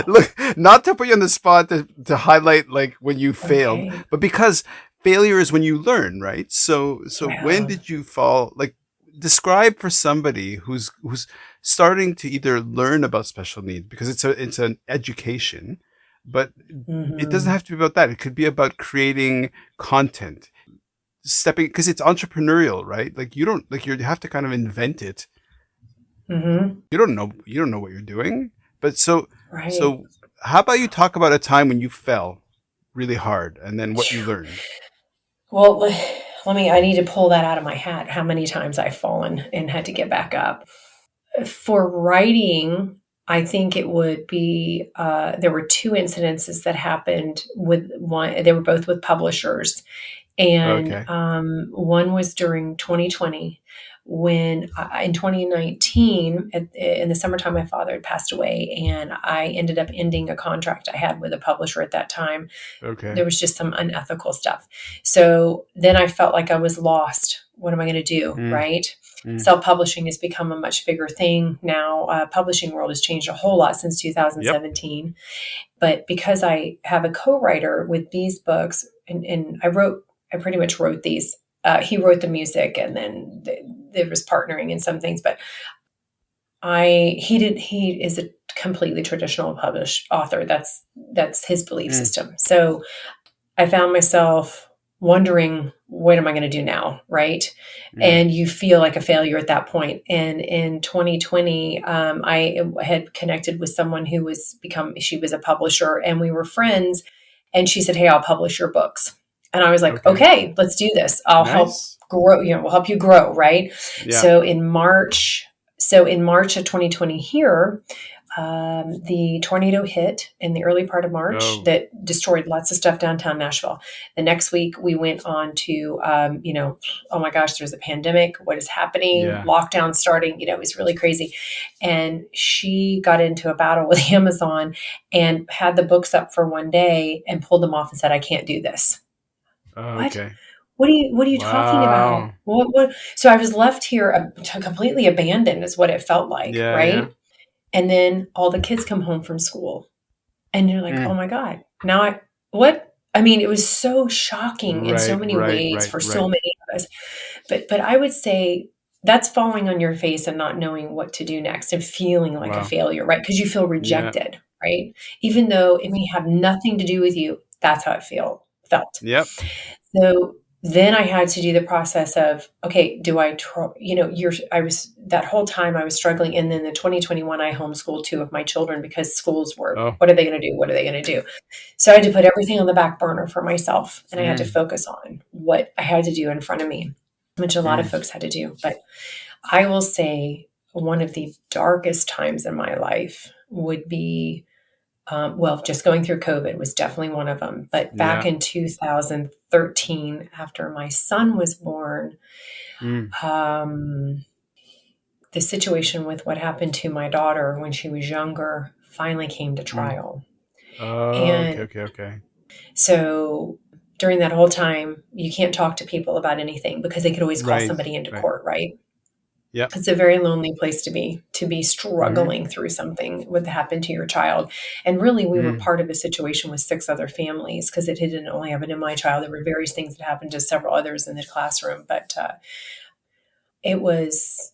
Look, not to put you on the spot to highlight like when you failed, Okay. but because failure is when you learn, right? So when Yeah. did you fall? Like, describe for somebody who's starting to either learn about special needs, because it's an education, but it doesn't Hmm. have to be about that. It could be about creating content, stepping, because it's entrepreneurial, right? Like you don't like you have to kind of invent it. Hmm. You don't know what you're doing. But Right. so how about you talk about a time when you fell really hard and then what you learned? Well, I need to pull that out of my hat, how many times I've fallen and had to get back up. For writing, I think it would be, there were two incidences that happened with one, they were both with publishers. And Okay. one was during 2020, when in 2019, in the summertime, my father had passed away, and I ended up ending a contract I had with a publisher at that time. Okay. There was just some unethical stuff. So then I felt like I was lost What am I going to do? Mm. Right. Mm. Self-publishing has become a much bigger thing now. Publishing world has changed a whole lot since Yep. 2017. But because I have a co-writer with these books, and I pretty much wrote these. He wrote the music, and then there was partnering in some things. But he is a completely traditional published author. That's his belief Mm. system. So I found myself wondering, what am I going to do now? Right. Mm. And you feel like a failure at that point. And in 2020, I had connected with someone she was a publisher, and we were friends. And she said, "Hey, I'll publish your books." And I was like, Okay. "Okay, let's do this. I'll help Nice. grow, we'll help you grow." Right. Yeah. So in March of 2020 here, the tornado hit in the early part of March that destroyed lots of stuff downtown Nashville. The next week we went on to, oh my gosh, there's a pandemic. What is happening? Yeah. Lockdown starting, it was really crazy. And she got into a battle with Amazon and had the books up for one day and pulled them off and said, "I can't do this." What? Okay. What are you talking about? What? So I was left here completely abandoned is what it felt like. Yeah. Right. Yeah. And then all the kids come home from school and you're like, Mm. "Oh my God, now what?" I mean, it was so shocking in so many ways for so many of us. But I would say that's falling on your face and not knowing what to do next and feeling like a failure, right? Because you feel rejected, right? Even though it may have nothing to do with you, that's how it felt. Yep. So then I had to do the process of, okay, do I, that whole time I was struggling. And then in 2021, I homeschooled 2 of my children because schools were, what are they going to do? What are they going to do? So I had to put everything on the back burner for myself. And I had to focus on what I had to do in front of me, which a lot of folks had to do. But I will say one of the darkest times in my life would be, just going through COVID was definitely one of them. But back in 2013, after my son was born, the situation with what happened to my daughter when she was younger finally came to trial. Okay. So during that whole time, you can't talk to people about anything because they could always call somebody into court, right? Yeah. It's a very lonely place to be struggling through something what happened to your child. And really, we were part of a situation with 6 other families because it didn't only happen to my child. There were various things that happened to several others in the classroom. But it was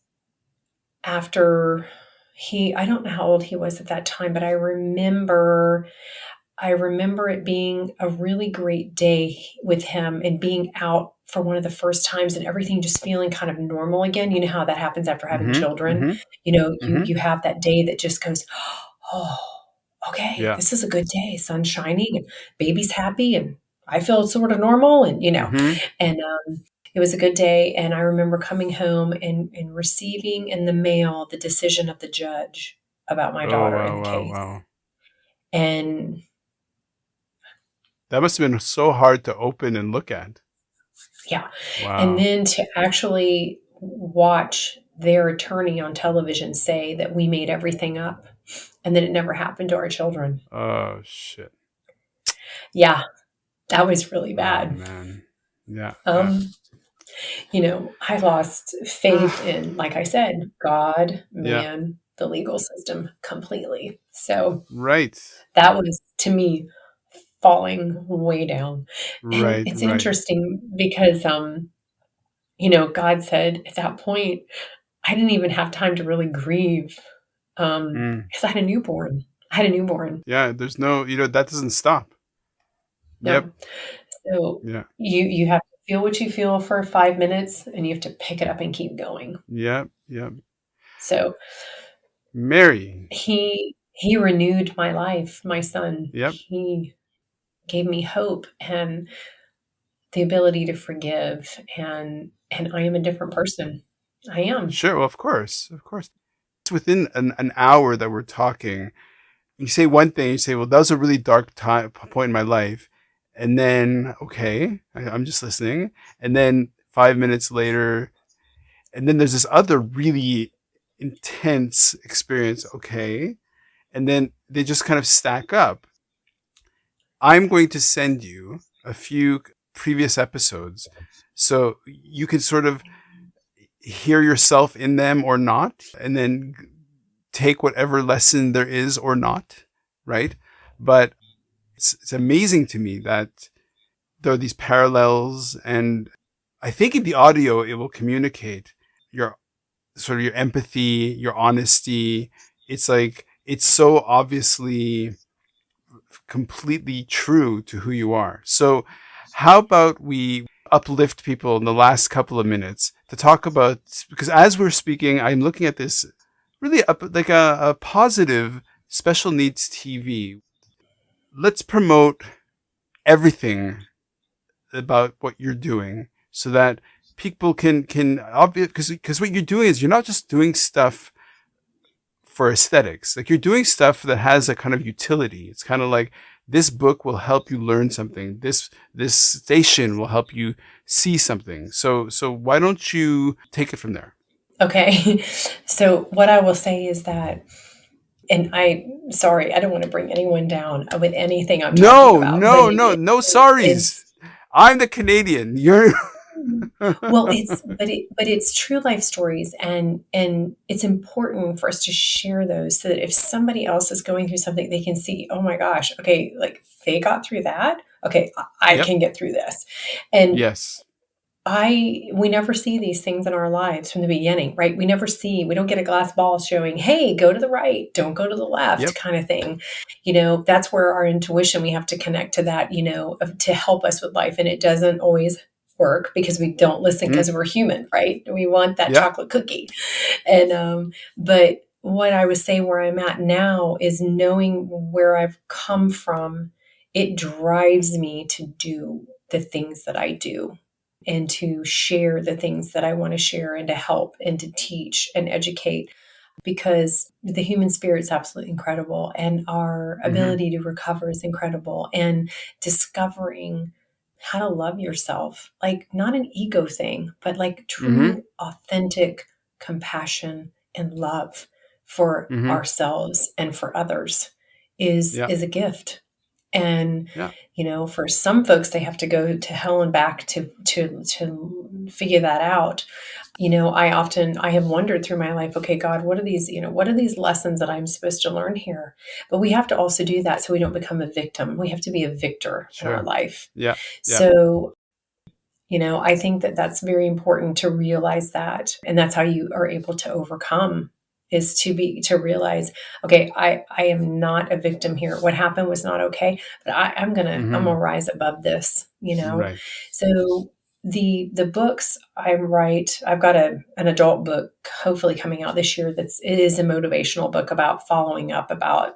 after I don't know how old he was at that time, but I remember it being a really great day with him and being out for one of the first times and everything just feeling kind of normal again. You know how that happens after having children. You have that day that just goes, "Oh, okay, this is a good day. Sun's shining and baby's happy and I feel sort of normal." And, and it was a good day. And I remember coming home and receiving in the mail the decision of the judge about my daughter in the case. Wow. And that must have been so hard to open and look at. Yeah. Wow. And then to actually watch their attorney on television say that we made everything up and that it never happened to our children. Oh, shit. Yeah. That was really bad. Oh, man. Yeah. I lost faith in, like I said, God, man, the legal system completely. So that was, to me, falling way down. And it's interesting because, God said at that point, I didn't even have time to really grieve because I had a newborn. Yeah, there's no, that doesn't stop. No. Yep. So you have to feel what you feel for 5 minutes and you have to pick it up and keep going. Yep. So Mary. He renewed my life, my son. Yep. He gave me hope and the ability to forgive, and I am a different person. I am. Sure, well, of course. It's within an hour that we're talking. You say one thing, you say, well, that was a really dark point in my life. And then, okay, I'm just listening. And then 5 minutes later, and then there's this other really intense experience, okay? And then they just kind of stack up. I'm going to send you a few previous episodes. So you can sort of hear yourself in them or not, and then take whatever lesson there is or not, right? But it's amazing to me that there are these parallels, and I think in the audio it will communicate your sort of your empathy, your honesty. It's like it's so obviously completely true to who you are. So how about we uplift people in the last couple of minutes to talk about, because as we're speaking, I'm looking at this really like a positive special needs TV. Let's promote everything about what you're doing so that people can obvious, because what you're doing is you're not just doing stuff for aesthetics. Like, you're doing stuff that has a kind of utility. It's kind of like, this book will help you learn something. This station will help you see something. So why don't you take it from there? Okay. So what I will say is that, and sorry, I don't want to bring anyone down with anything I'm talking about. No sorries. I'm the Canadian. You're well, it's true life stories, and it's important for us to share those so that if somebody else is going through something, they can see, oh my gosh, okay, like they got through that. Okay, I can get through this. And yes. We never see these things in our lives from the beginning, right? We don't get a glass ball showing, hey, go to the right, don't go to the left, kind of thing. That's where our intuition, we have to connect to that, to help us with life. And it doesn't always work because we don't listen because we're human, right? We want that chocolate cookie. And, but what I would say where I'm at now is knowing where I've come from. It drives me to do the things that I do, and to share the things that I want to share, and to help and to teach and educate, because the human spirit is absolutely incredible, and our ability to recover is incredible, and discovering how to love yourself, like not an ego thing, but like true, authentic compassion and love for ourselves and for others is a gift. And, for some folks, they have to go to hell and back to figure that out. I have wondered through my life, okay, God, what are these lessons that I'm supposed to learn here? But we have to also do that so we don't become a victim. We have to be a victor in our life. Yeah. So, I think that that's very important to realize that. And that's how you are able to overcome, is to realize, okay, I am not a victim here. What happened was not okay, but I'm gonna rise above this, Right. So the books I write, I've got an adult book hopefully coming out this year. It is a motivational book about following up, about,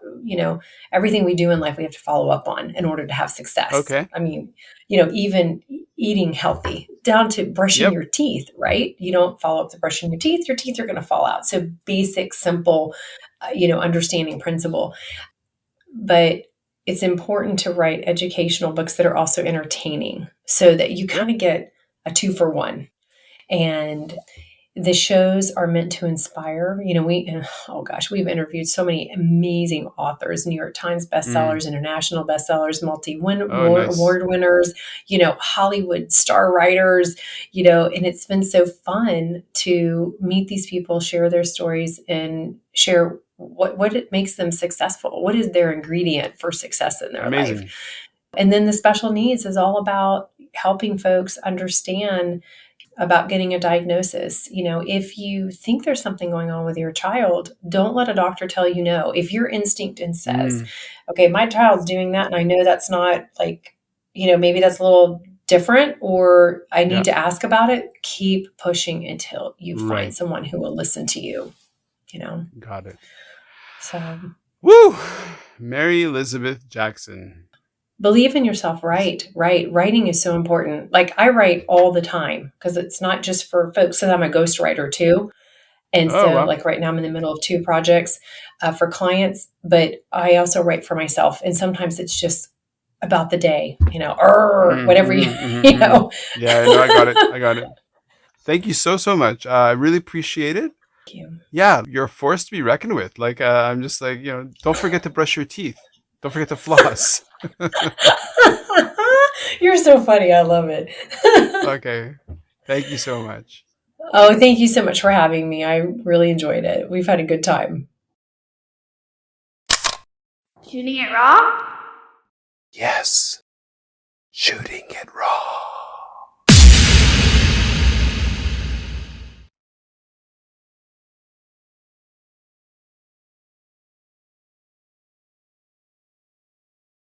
everything we do in life, we have to follow up on in order to have success. Okay. I mean, even eating healthy down to brushing your teeth, right? You don't follow up the brushing your teeth are going to fall out. So basic, simple, understanding principle. But it's important to write educational books that are also entertaining, so that you kind of get a 2-for-1. And the shows are meant to inspire. We've interviewed so many amazing authors, New York Times bestsellers, international bestsellers, award winners, Hollywood star writers, and it's been so fun to meet these people, share their stories, and share what it makes them successful. What is their ingredient for success in their life? And then the special needs is all about helping folks understand about getting a diagnosis. If you think there's something going on with your child, don't let a doctor tell you no. If your instinct and says, okay, my child's doing that, and I know that's not like, maybe that's a little different, or I need to ask about it, keep pushing until you find someone who will listen to you, Got it. So. Woo! Mary Elizabeth Jackson. Believe in yourself. Right. Writing is so important. Like, I write all the time, because it's not just for folks, because I'm a ghostwriter too. And like right now I'm in the middle of 2 projects for clients, but I also write for myself. And sometimes it's just about the day, whatever you know. Yeah, no, I got it. Thank you so much. I really appreciate it. Thank you. Yeah, you're a force to be reckoned with. Like, I'm just like, don't forget to brush your teeth. Don't forget to floss. You're so funny. I love it. Okay. Thank you so much. Oh, thank you so much for having me. I really enjoyed it. We've had a good time. Shooting it raw? Yes.